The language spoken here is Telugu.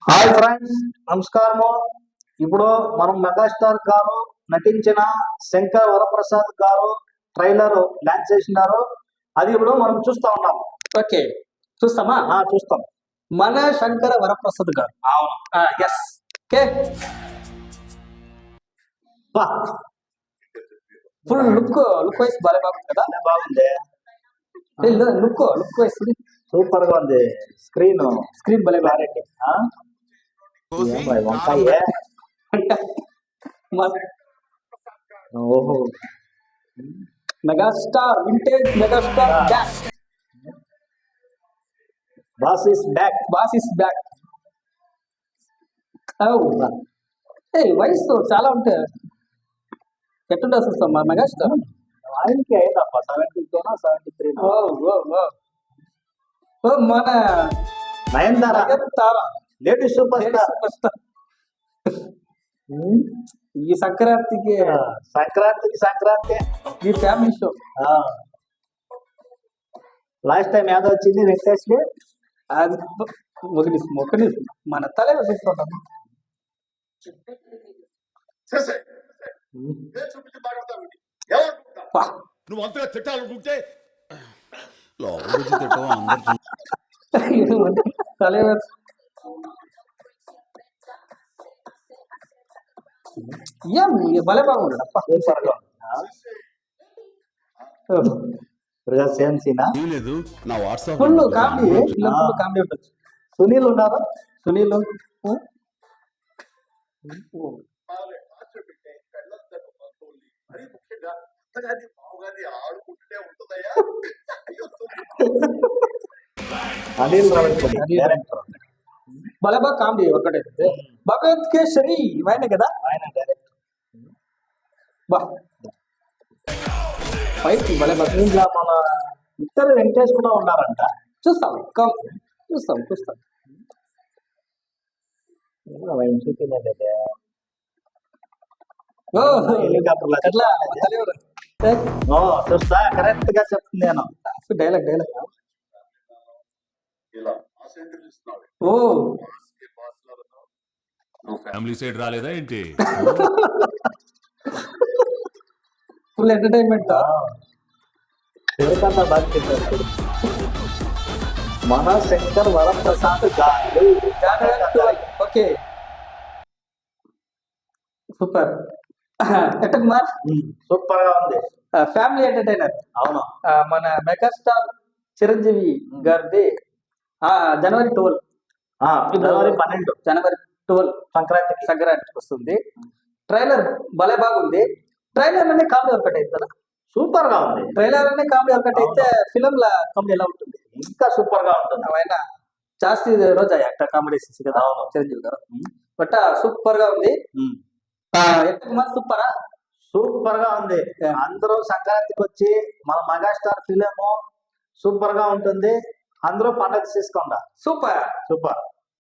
హాయ్ ఫ్రెండ్స్, నమస్కారము. ఇప్పుడు మనం మెగాస్టార్ గారు నటించిన శంకర్ వరప్రసాద్ గారు ట్రైలర్ లాంచ్ చేసినారు. అది ఇప్పుడు మనం చూస్తా ఉన్నాం. ఓకే, చూస్తామా? చూస్తాం. మన శంకర వరప్రసాద్ గారు. Yes. Okay, full look wise బాగా బాగుంది కదా. బాగుంది. లుక్ వైస్ సూపర్ గా ఉంది. స్క్రీన్ భలే క్లారిటీ. వంకాయ. ఓహో, megastar, vintage megastar gas. Boss is back. వయసు చాలా ఉంటాయి. ఎట్టుండే చూస్తాం మా మెగాస్టార్. ఆయనకి అయిందప్ప 72 73. మన నయనతార లేటెస్ట్ సూపర్ స్టార్. ఈ సంక్రాంతికి ఈ ఫ్యామిలీ షో. లాస్ట్ టైం ఏదో వచ్చింది వెంకటేష్. అది మొక్కని మన తలే తీసుకుంటాం. నువ్వు అంతగా తిట్టాలనుకుంటే తలే భలే బాగుంటాడు అప్ప. సేమ్ సీనా లేదు నా వాట్సాప్ ఫుల్ కామెడీ ఉంటుంది. సునీల్ ఉన్నారు. అనిల్ డైరెక్టర్. భలే బాగా కామెడీ ఒకటైతే. భగవత్ కేసరి ఆయన కదా, ఆయన డైరెక్టర్. బా ఫైట్ భలే బాగా. ఇంకా మన ఇద్దరు వెంకటేష్ కూడా ఉన్నారంట. చూస్తాం. చూస్తా, కరెక్ట్ గా చెప్తుంది నేను. డైలాగ్ ఓ ఫ్యామిలీ సైడ్ రాలేదా ఏంటి? Full entertainment. మన శంకర్ వరప్రసాద్ గారు. Okay, super. సూపర్ గా ఉంది. Family entertainer. అవును. మన మెగాస్టార్ చిరంజీవి గారిది జనవరి 12. జనవరి 12 సంక్రాంతికి వస్తుంది. ట్రైలర్ భలే బాగుంది. ట్రైలర్ అనే కామెడీ ఒకటి అయితే కదా, సూపర్ గా ఉంది. ట్రైలర్ అనే కామెడీ ఒకటి అయితే ఫిలిం లా కామెడీ ఎలా ఉంటుంది? ఇంకా సూపర్ గా ఉంటుంది. ఆయన జాస్తి రోజు యాక్టర్ కామెడీ కదా చిరంజీవి గారు. బట్ సూపర్ గా ఉంది. సూపర్ గా ఉంది. అందరూ సంక్రాంతికి వచ్చి మన మెగాస్టార్ ఫిలిం సూపర్ గా ఉంటుంది. అందరూ పండగ చేసుకోండి. సూపర్.